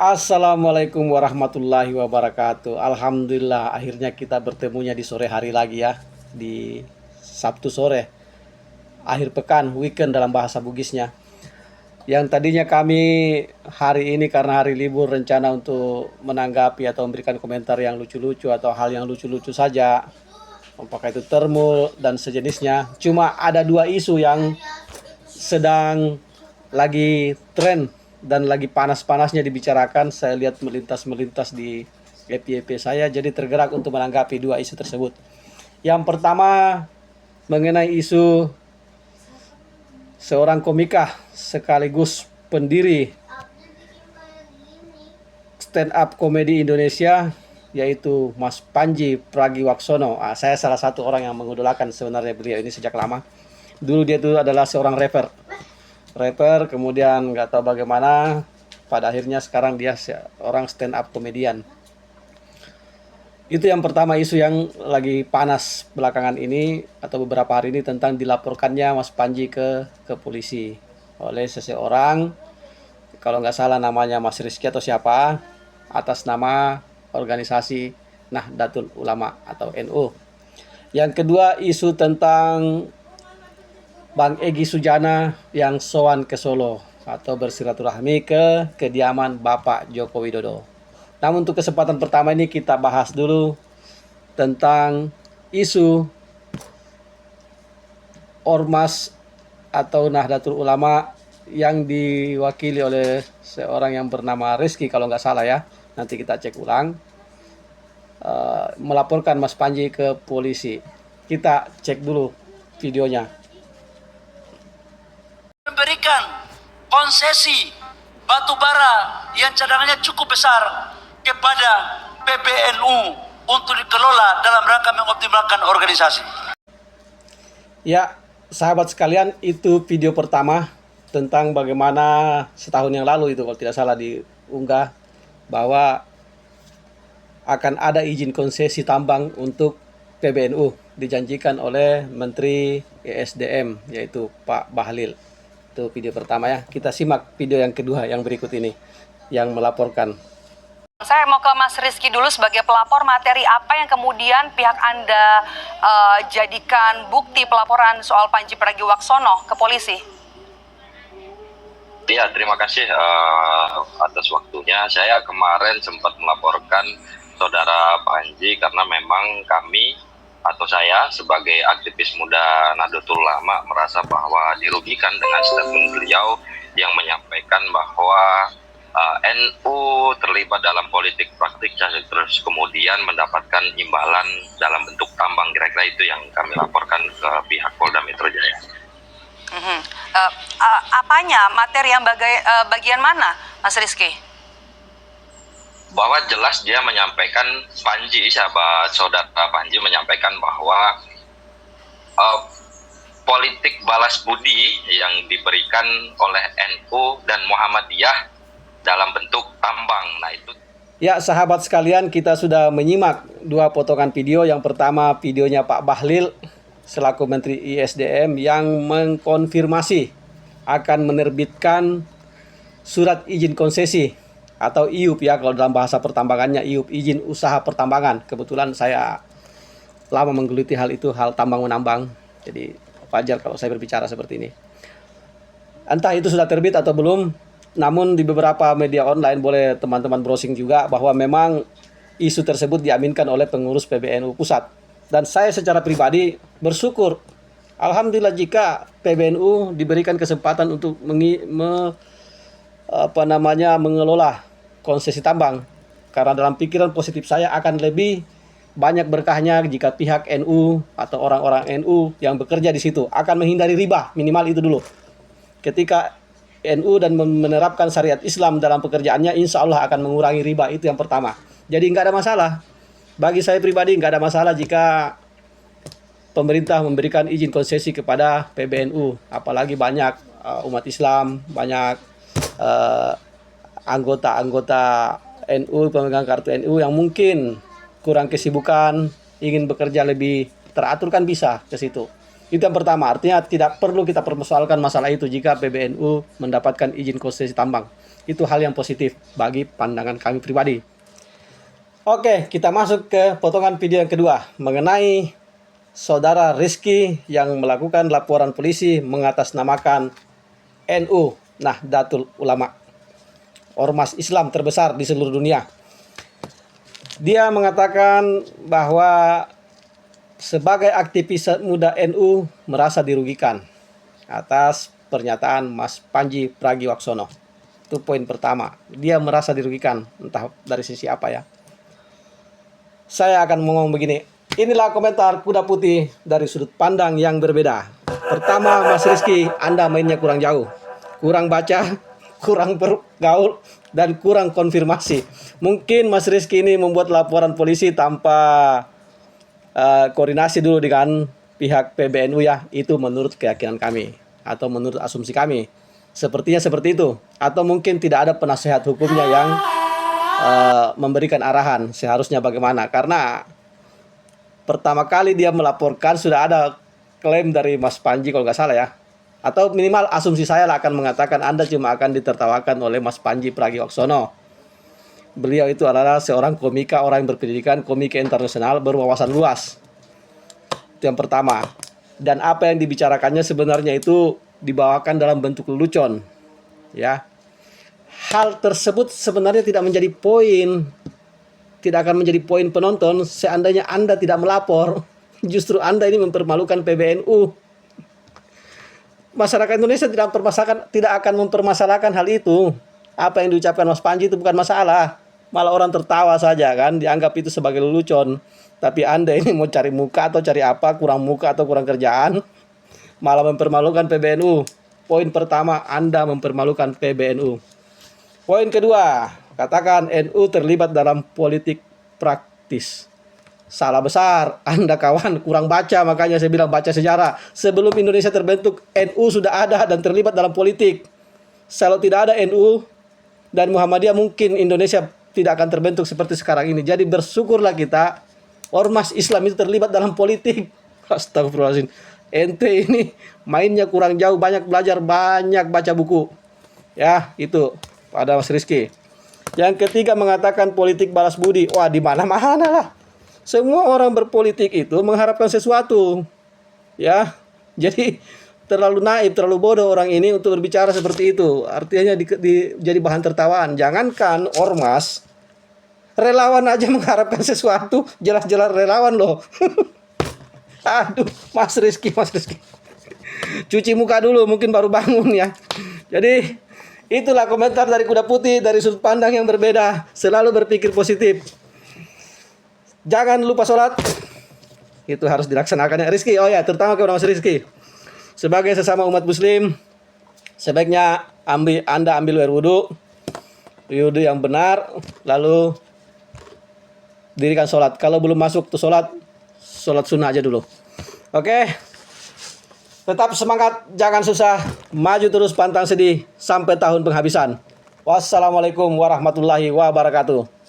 Assalamualaikum warahmatullahi wabarakatuh. Alhamdulillah akhirnya kita bertemunya di sore hari lagi ya. Di Sabtu sore, akhir pekan, weekend dalam bahasa Bugisnya. Yang tadinya kami hari ini karena hari libur rencana untuk menanggapi atau memberikan komentar yang lucu-lucu atau hal yang lucu-lucu saja, apakah itu termul dan sejenisnya. Cuma ada dua isu yang sedang lagi tren dan lagi panas-panasnya dibicarakan. Saya lihat melintas-melintas di FYP saya, jadi tergerak untuk menanggapi dua isu tersebut. Yang pertama mengenai isu seorang komika sekaligus pendiri stand up komedi Indonesia, yaitu Mas Panji Pragiwaksono. Saya salah satu orang yang mengidolakan sebenarnya beliau ini sejak lama. Dulu dia itu adalah seorang rapper, kemudian nggak tahu bagaimana pada akhirnya sekarang dia seorang stand up komedian. Itu yang pertama, isu yang lagi panas belakangan ini atau beberapa hari ini, tentang dilaporkannya Mas Panji ke polisi oleh seseorang, kalau nggak salah namanya Mas Rizky atau siapa, atas nama organisasi Nahdlatul Ulama atau NU. Yang kedua, isu tentang Bang Egy Sujana yang sowan ke Solo atau bersilaturahmi ke kediaman Bapak Joko Widodo. Namun untuk kesempatan pertama ini kita bahas dulu tentang isu Ormas atau Nahdlatul Ulama yang diwakili oleh seorang yang bernama Rizky kalau nggak salah ya. Nanti kita cek ulang. Melaporkan Mas Panji ke polisi. Kita cek dulu videonya. Memberikan konsesi batu bara yang cadangannya cukup besar kepada PBNU untuk dikelola dalam rangka mengoptimalkan organisasi. Ya, sahabat sekalian, itu video pertama tentang bagaimana setahun yang lalu itu kalau tidak salah diunggah bahwa akan ada izin konsesi tambang untuk PBNU dijanjikan oleh Menteri ESDM yaitu Pak Bahlil. Itu video pertama ya. Kita simak video yang kedua yang berikut ini yang melaporkan. Saya mau ke Mas Rizky dulu sebagai pelapor. Materi apa yang kemudian pihak Anda jadikan bukti pelaporan soal Panji Pragiwaksono ke polisi? Ya, terima kasih atas waktunya. Saya kemarin sempat melaporkan saudara Panji karena memang kami atau saya sebagai aktivis muda Nahdlatul Ulama merasa bahwa dirugikan dengan statement beliau yang menyampaikan bahwa NU terlibat dalam politik praktik terus kemudian mendapatkan imbalan dalam bentuk tambang. Kira-kira itu yang kami laporkan ke pihak Polda Metro Jaya. Apanya? Materi yang bagian mana, Mas Rizky? Bahwa jelas dia menyampaikan, Panji, sahabat saudara Panji menyampaikan bahwa politik balas budi yang diberikan oleh NU dan Muhammadiyah dalam bentuk tambang. Nah itu. Ya, sahabat sekalian, kita sudah menyimak dua potongan video. Yang pertama videonya Pak Bahlil selaku Menteri ISDM yang mengkonfirmasi akan menerbitkan surat izin konsesi atau IUP ya, kalau dalam bahasa pertambangannya IUP, izin usaha pertambangan. Kebetulan saya lama menggeluti hal itu, hal tambang menambang. Jadi wajar kalau saya berbicara seperti ini. Entah itu sudah terbit atau belum, namun di beberapa media online boleh teman-teman browsing juga bahwa memang isu tersebut diaminkan oleh pengurus PBNU pusat. Dan saya secara pribadi bersyukur, alhamdulillah, jika PBNU diberikan kesempatan untuk mengelola konsesi tambang, karena dalam pikiran positif saya akan lebih banyak berkahnya jika pihak NU atau orang-orang NU yang bekerja di situ akan menghindari riba, minimal itu dulu. Ketika NU dan menerapkan syariat Islam dalam pekerjaannya, insya Allah akan mengurangi riba. Itu yang pertama. Jadi nggak ada masalah. Bagi saya pribadi nggak ada masalah jika pemerintah memberikan izin konsesi kepada PBNU, apalagi banyak umat Islam, banyak anggota-anggota NU, pemegang kartu NU yang mungkin kurang kesibukan, ingin bekerja lebih teratur, kan bisa ke situ. Itu yang pertama, artinya tidak perlu kita persoalkan masalah itu jika PBNU mendapatkan izin konsesi tambang. Itu hal yang positif bagi pandangan kami pribadi. Oke, kita masuk ke potongan video yang kedua mengenai saudara Rizky yang melakukan laporan polisi mengatasnamakan NU, Nahdlatul Ulama, ormas Islam terbesar di seluruh dunia. Dia mengatakan bahwa sebagai aktivis muda NU merasa dirugikan atas pernyataan Mas Panji Pragiwaksono. Itu poin pertama. Dia merasa dirugikan, entah dari sisi apa ya. Saya akan ngomong begini. Inilah komentar kuda putih dari sudut pandang yang berbeda. Pertama, Mas Rizky, Anda mainnya kurang jauh. Kurang baca, kurang bergaul, dan kurang konfirmasi. Mungkin Mas Rizky ini membuat laporan polisi tanpa koordinasi dulu dengan pihak PBNU ya. Itu menurut keyakinan kami atau menurut asumsi kami. Sepertinya seperti itu. Atau mungkin tidak ada penasehat hukumnya yang memberikan arahan seharusnya bagaimana. Karena pertama kali dia melaporkan sudah ada klaim dari Mas Panji kalau nggak salah ya. Atau minimal asumsi saya lah akan mengatakan Anda cuma akan ditertawakan oleh Mas Panji Pragiwaksono. Beliau itu adalah seorang komika, orang yang berpendidikan, komika internasional, berwawasan luas. Itu yang pertama. Dan apa yang dibicarakannya sebenarnya itu dibawakan dalam bentuk lelucon. Ya. Hal tersebut sebenarnya tidak menjadi poin. Tidak akan menjadi poin penonton seandainya Anda tidak melapor. Justru Anda ini mempermalukan PBNU. Masyarakat Indonesia tidak akan mempermasalahkan hal itu. Apa yang diucapkan Mas Panji itu bukan masalah. Malah orang tertawa saja kan, dianggap itu sebagai lelucon. Tapi Anda ini mau cari muka atau cari apa, kurang muka atau kurang kerjaan, malah mempermalukan PBNU. Poin pertama, Anda mempermalukan PBNU. Poin kedua, katakan NU terlibat dalam politik praktis. Salah besar, Anda kawan kurang baca, makanya saya bilang baca sejarah. Sebelum Indonesia terbentuk, NU sudah ada dan terlibat dalam politik. Kalau tidak ada NU dan Muhammadiyah, mungkin Indonesia tidak akan terbentuk seperti sekarang ini. Jadi bersyukurlah kita, ormas Islam itu terlibat dalam politik. Astagfirullahaladzim. Ente ini mainnya kurang jauh, banyak belajar, banyak baca buku. Ya, itu pada Mas Rizky. Yang ketiga mengatakan politik balas budi. Wah, di mana-mana lah. Semua orang berpolitik itu mengharapkan sesuatu. Ya, jadi terlalu naif, terlalu bodoh orang ini untuk berbicara seperti itu. Artinya jadi bahan tertawaan. Jangankan ormas, relawan aja mengharapkan sesuatu. Jelas-jelas relawan loh. Aduh, Mas Rizky. Cuci muka dulu, mungkin baru bangun ya. Jadi, itulah komentar dari kuda putih dari sudut pandang yang berbeda. Selalu berpikir positif. Jangan lupa sholat. Itu harus dilaksanakan ya Rizky. Oh ya, terutama kepada Mas Rizky. Sebagai sesama umat muslim, sebaiknya Anda ambil air wudhu yang benar, lalu dirikan sholat. Kalau belum masuk tuh sholat sunnah aja dulu. Oke. Tetap semangat, jangan susah, maju terus pantang sedih sampai tahun penghabisan. Wassalamualaikum warahmatullahi wabarakatuh.